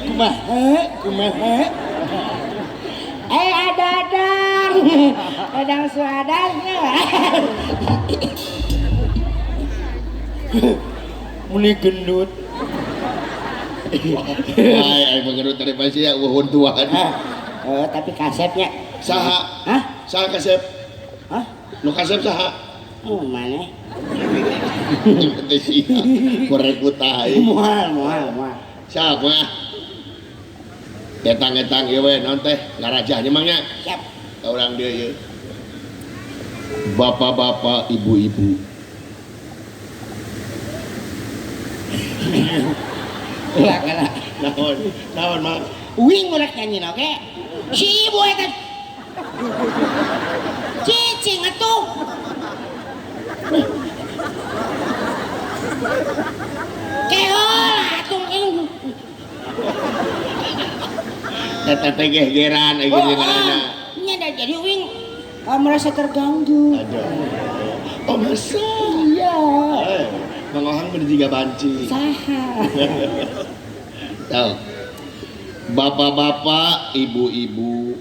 Kumaha. Adang. Adang suadanya. Muni gendut. Ai mengenut tadi pasti ya uhun tuan. Tapi kasepnya. Saha? Hah? Saha kasep? Hah? Nu kasep saha? Mana? Teh sih. Korek putih. Mual. Siapa? Etang ieu we naon teh? Ngarajahnya mangnya. Siap. Orang dia ieu. Bapak-bapak, ibu-ibu. Ulah kana. Naon mah? Uing ulah nyanyi oke. Si ibu eta. Cicing atuh. Keol atuh ini. Eta teh gegeran aya gini ngaranna. Nya da jadi uing merasa terganggu. Aduh. Oh masa? Iya. Mang Ohang bener jiga banci. Saha. Tahu. Bapak-bapak, ibu-ibu.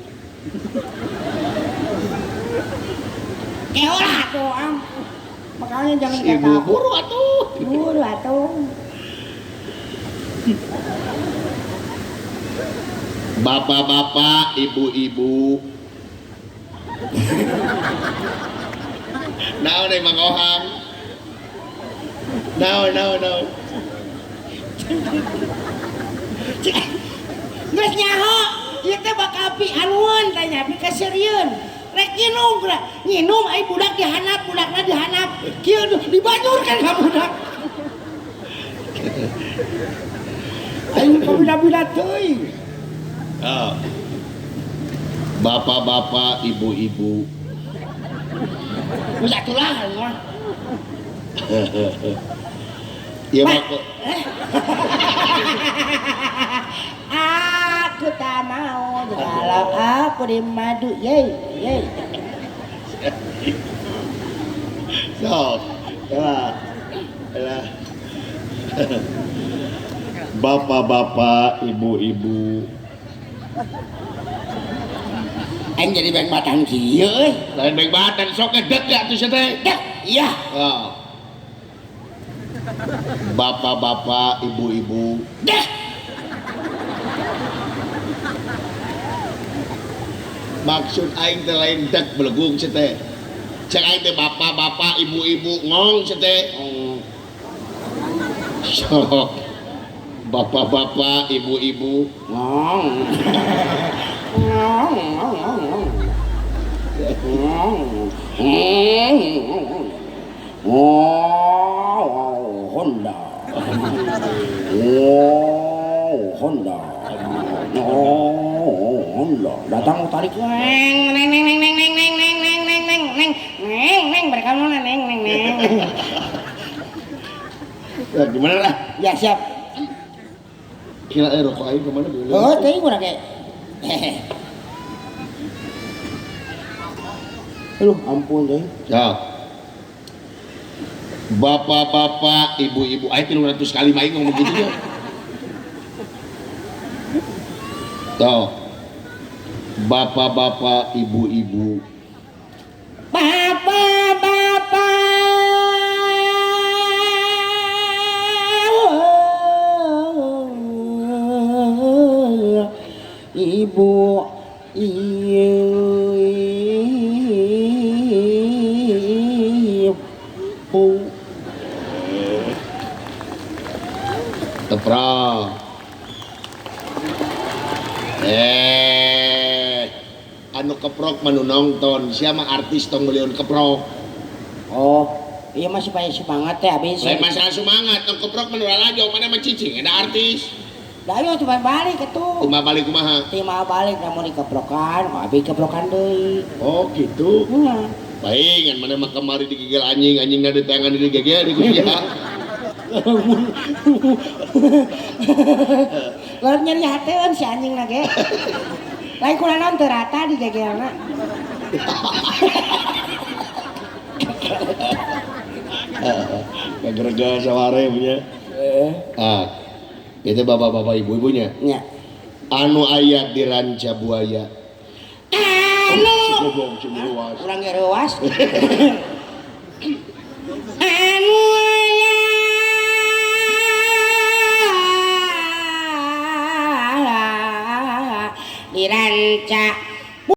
Keol atuh am. Makanya jangan Ibu buru atuh. Buru atuh. Bapak-bapak, ibu-ibu. Naon deh Mang Ohang? Naon. Geus nyaho, ieu teh bakal pianuan tanya pi kasirieun. Rek nginum ai budak dihanap, budakna dihanap. Kieu dibanyurkan ka budak. Aing pabida-bida teuing. Oh. Bapak-bapak, ibu-ibu. Ulah tulahan mah. Iya Pak. Aku tak mau kalau aku di madu, yey. So, bapak-bapak, ibu-ibu. Aing jadi beng batang kieu euy. Lain baik badan sok ngedek ya tuh teh. Dek, iya. Oh. Bapak-bapak, ibu-ibu. Dek. Maksud aing teh lain dek belegung teh. Cek aing teh bapak-bapak, ibu-ibu ngong teh. Sok. Bapak-bapak, ibu-ibu Ngong. Honda. Datang tarik neng mereka mau neng. Ya gimana lah? Ya siap. Kira rokok aing kemana dulu? Oh, tadi gua kayak. Aduh, ampun deh. Ya. Bapak-bapak, ibu-ibu, ayo 300 kali main ngomong gitu ya. Tuh. Bapak-bapak, ibu-ibu. Ibu Teprang. Anu keprok manu nonton, siapa artis tong beliun keprok. Oh, iya masih banyak semangat ya habis. Lain masalah semangat, tong keprok manu lagi, mana mencicing, ada artis. Dah ayo coba balik itu. Timah balik kumaha? Timah balik namun dikeprokan, habis keprokan deui. Oh gitu. Nah. Baik, kan mana mah kemari digigil anjing ada tangan di gigil di kuya. Lalu nyeri hateun si anjing lagi. Lain kunaon teu rata di gegelna. Gara-gara saware punya. Itu bapak-bapak ibu-ibunya. Nya. anu ayat di ranca buaya anu goblok cemuluas urang ge reuas anu aya di ranca